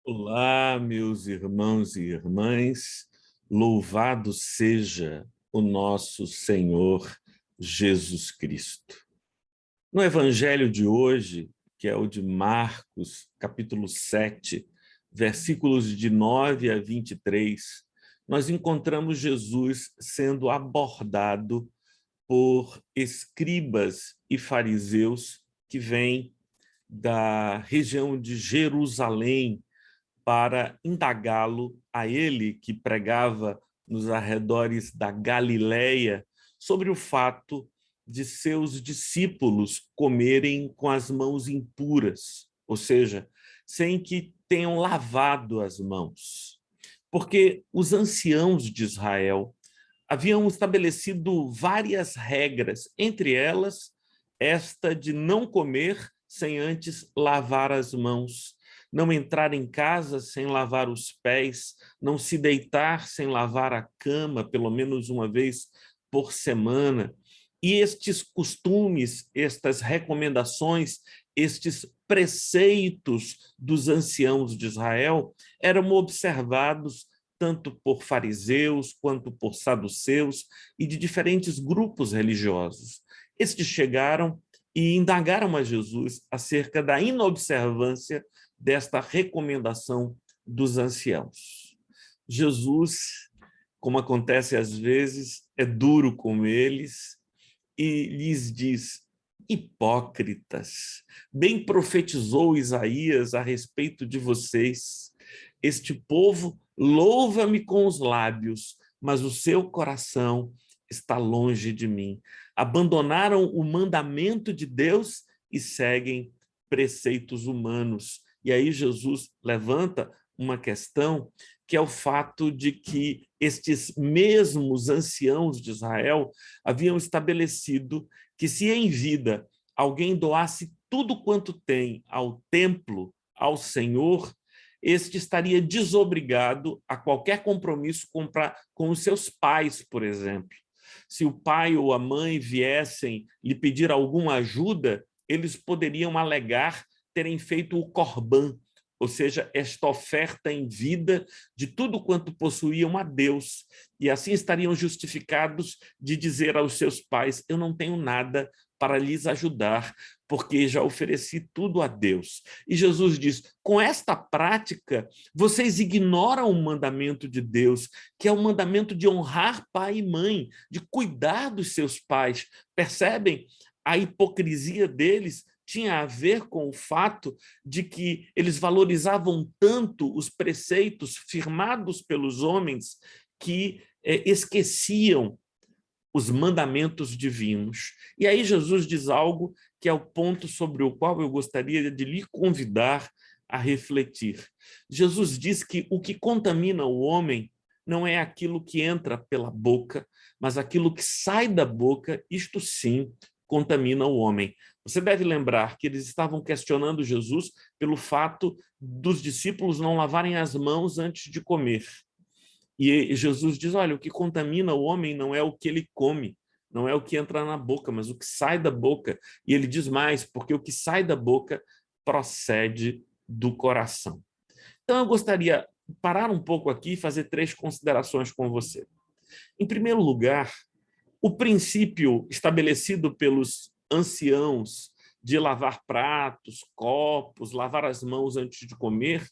Olá, meus irmãos e irmãs, louvado seja o nosso Senhor Jesus Cristo. No Evangelho de hoje, que é o de Marcos, capítulo 7, versículos de 9 a 23, nós encontramos Jesus sendo abordado por escribas e fariseus que vêm da região de Jerusalém, para indagá-lo, a ele que pregava nos arredores da Galileia, sobre o fato de seus discípulos comerem com as mãos impuras, ou seja, sem que tenham lavado as mãos. Porque os anciãos de Israel haviam estabelecido várias regras, entre elas esta de não comer sem antes lavar as mãos, não entrar em casa sem lavar os pés, não se deitar sem lavar a cama pelo menos uma vez por semana. E estes costumes, estas recomendações, estes preceitos dos anciãos de Israel eram observados tanto por fariseus quanto por saduceus e de diferentes grupos religiosos. Estes chegaram e indagaram a Jesus acerca da inobservância desta recomendação dos anciãos. Jesus, como acontece às vezes, é duro com eles e lhes diz: hipócritas, bem profetizou Isaías a respeito de vocês. Este povo louva-me com os lábios, mas o seu coração está longe de mim. Abandonaram o mandamento de Deus e seguem preceitos humanos. E aí Jesus levanta uma questão, que é o fato de que estes mesmos anciãos de Israel haviam estabelecido que, se em vida alguém doasse tudo quanto tem ao templo, ao Senhor, este estaria desobrigado a qualquer compromisso com os seus pais, por exemplo. Se o pai ou a mãe viessem lhe pedir alguma ajuda, eles poderiam alegar terem feito o corban, ou seja, esta oferta em vida de tudo quanto possuíam a Deus, e assim estariam justificados de dizer aos seus pais: eu não tenho nada para lhes ajudar, porque já ofereci tudo a Deus. E Jesus diz: com esta prática, vocês ignoram o mandamento de Deus, que é o mandamento de honrar pai e mãe, de cuidar dos seus pais. Percebem? A hipocrisia deles tinha a ver com o fato de que eles valorizavam tanto os preceitos firmados pelos homens que esqueciam os mandamentos divinos. E aí Jesus diz algo que é o ponto sobre o qual eu gostaria de lhe convidar a refletir. Jesus diz que o que contamina o homem não é aquilo que entra pela boca, mas aquilo que sai da boca, isto sim contamina o homem. Você deve lembrar que eles estavam questionando Jesus pelo fato dos discípulos não lavarem as mãos antes de comer. E Jesus diz: olha, o que contamina o homem não é o que ele come, não é o que entra na boca, mas o que sai da boca. E ele diz mais, porque o que sai da boca procede do coração. Então eu gostaria de parar um pouco aqui e fazer três considerações com você. Em primeiro lugar, o princípio estabelecido pelos anciãos de lavar pratos, copos, lavar as mãos antes de comer,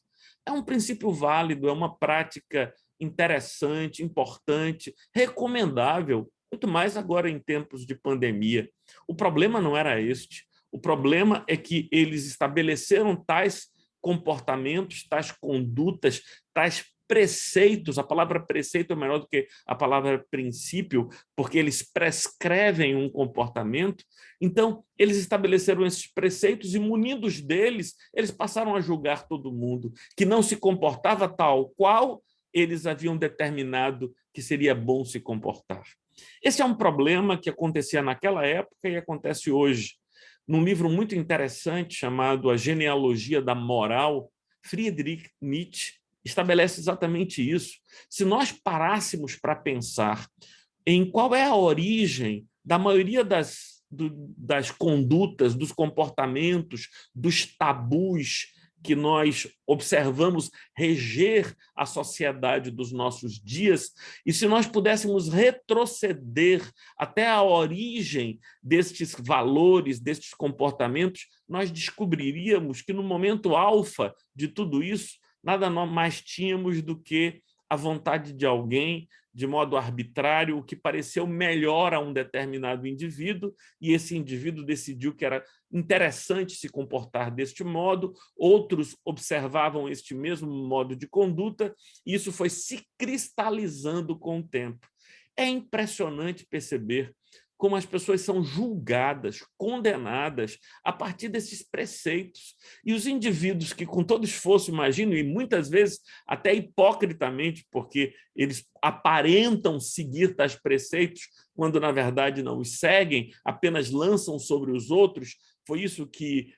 é um princípio válido, é uma prática interessante, importante, recomendável, muito mais agora em tempos de pandemia. O problema não era este. O problema é que eles estabeleceram tais comportamentos, tais condutas, tais preceitos. A palavra preceito é melhor do que a palavra princípio, porque eles prescrevem um comportamento. Então, eles estabeleceram esses preceitos e, munidos deles, eles passaram a julgar todo mundo que não se comportava tal qual eles haviam determinado que seria bom se comportar. Esse é um problema que acontecia naquela época e acontece hoje. Num livro muito interessante chamado A Genealogia da Moral, Friedrich Nietzsche estabelece exatamente isso. Se nós parássemos para pensar em qual é a origem da maioria das condutas, dos comportamentos, dos tabus que nós observamos reger a sociedade dos nossos dias, e se nós pudéssemos retroceder até a origem destes valores, destes comportamentos, nós descobriríamos que no momento alfa de tudo isso, nada mais tínhamos do que a vontade de alguém, de modo arbitrário, o que pareceu melhor a um determinado indivíduo, e esse indivíduo decidiu que era interessante se comportar deste modo, outros observavam este mesmo modo de conduta, e isso foi se cristalizando com o tempo. É impressionante perceber como as pessoas são julgadas, condenadas a partir desses preceitos. E os indivíduos que, com todo esforço, imagino, e muitas vezes até hipocritamente, porque eles aparentam seguir tais preceitos, quando na verdade não os seguem, apenas lançam sobre os outros, foi isso que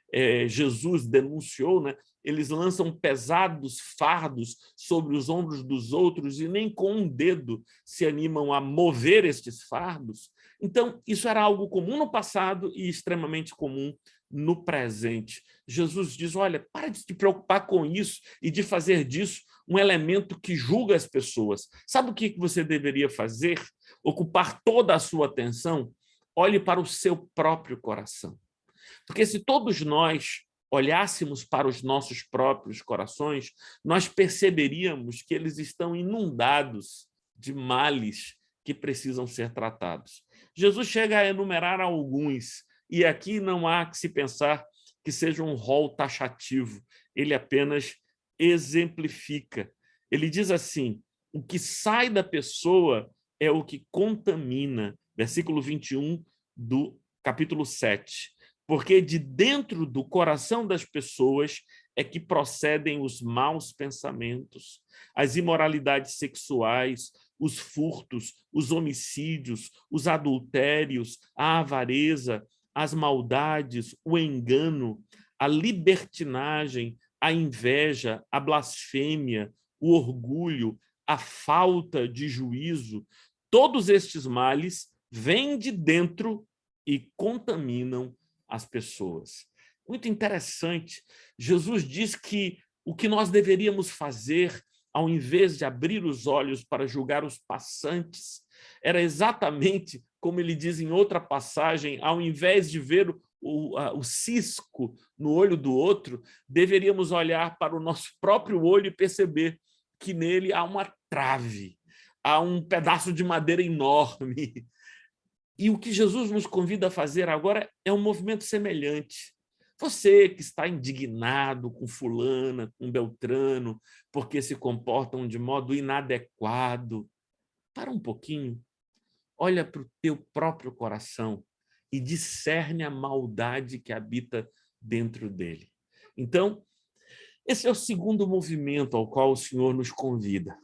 Jesus denunciou, né? Eles lançam pesados fardos sobre os ombros dos outros e nem com um dedo se animam a mover estes fardos. Então, isso era algo comum no passado e extremamente comum no presente. Jesus diz, olha, para de se preocupar com isso e de fazer disso um elemento que julga as pessoas. Sabe o que você deveria fazer? Ocupar toda a sua atenção? Olhe para o seu próprio coração. Porque se todos nós olhássemos para os nossos próprios corações, nós perceberíamos que eles estão inundados de males que precisam ser tratados. Jesus chega a enumerar alguns, e aqui não há que se pensar que seja um rol taxativo, ele apenas exemplifica. Ele diz assim, o que sai da pessoa é o que contamina, versículo 21 do capítulo 7. Porque de dentro do coração das pessoas é que procedem os maus pensamentos, as imoralidades sexuais, os furtos, os homicídios, os adultérios, a avareza, as maldades, o engano, a libertinagem, a inveja, a blasfêmia, o orgulho, a falta de juízo. Todos estes males vêm de dentro e contaminam as pessoas. Muito interessante. Jesus diz que o que nós deveríamos fazer, ao invés de abrir os olhos para julgar os passantes, era exatamente como ele diz em outra passagem, ao invés de ver o cisco no olho do outro, deveríamos olhar para o nosso próprio olho e perceber que nele há uma trave, há um pedaço de madeira enorme. E o que Jesus nos convida a fazer agora é um movimento semelhante. Você que está indignado com fulana, com Beltrano, porque se comportam de modo inadequado, para um pouquinho, olha para o teu próprio coração e discerne a maldade que habita dentro dele. Então, esse é o segundo movimento ao qual o Senhor nos convida,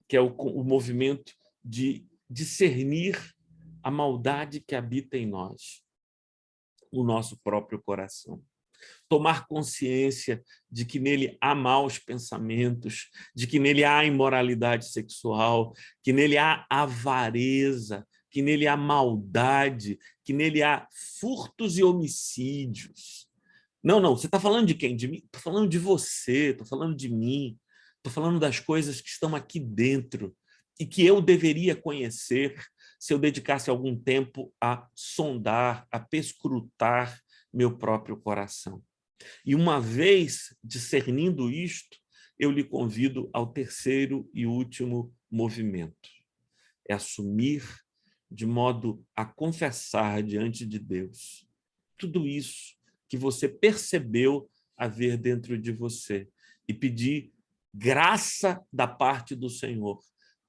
que é o movimento de discernir a maldade que habita em nós, o nosso próprio coração. Tomar consciência de que nele há maus pensamentos, de que nele há imoralidade sexual, que nele há avareza, que nele há maldade, que nele há furtos e homicídios. Não, você está falando de quem? De mim? Estou falando de você, estou falando de mim, estou falando das coisas que estão aqui dentro e que eu deveria conhecer se eu dedicasse algum tempo a sondar, a perscrutar meu próprio coração. E uma vez discernindo isto, eu lhe convido ao terceiro e último movimento. É assumir de modo a confessar diante de Deus tudo isso que você percebeu haver dentro de você e pedir graça da parte do Senhor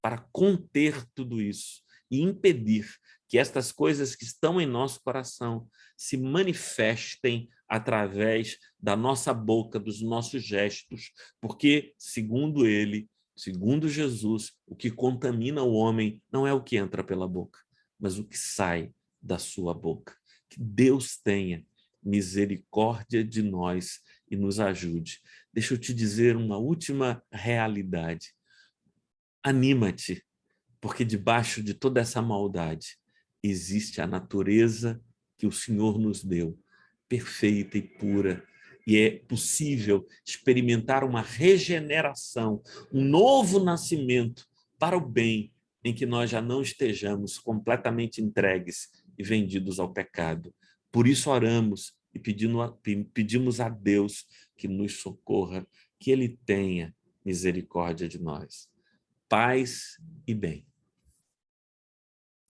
para conter tudo isso e impedir que estas coisas que estão em nosso coração se manifestem através da nossa boca, dos nossos gestos, porque, segundo ele, segundo Jesus, o que contamina o homem não é o que entra pela boca, mas o que sai da sua boca. Que Deus tenha misericórdia de nós e nos ajude. Deixa eu te dizer uma última realidade. Anima-te, porque debaixo de toda essa maldade existe a natureza que o Senhor nos deu, perfeita e pura, E é possível experimentar uma regeneração, um novo nascimento para o bem, em que nós já não estejamos completamente entregues e vendidos ao pecado. Por isso oramos e pedimos a Deus que nos socorra, que Ele tenha misericórdia de nós. Paz e bem.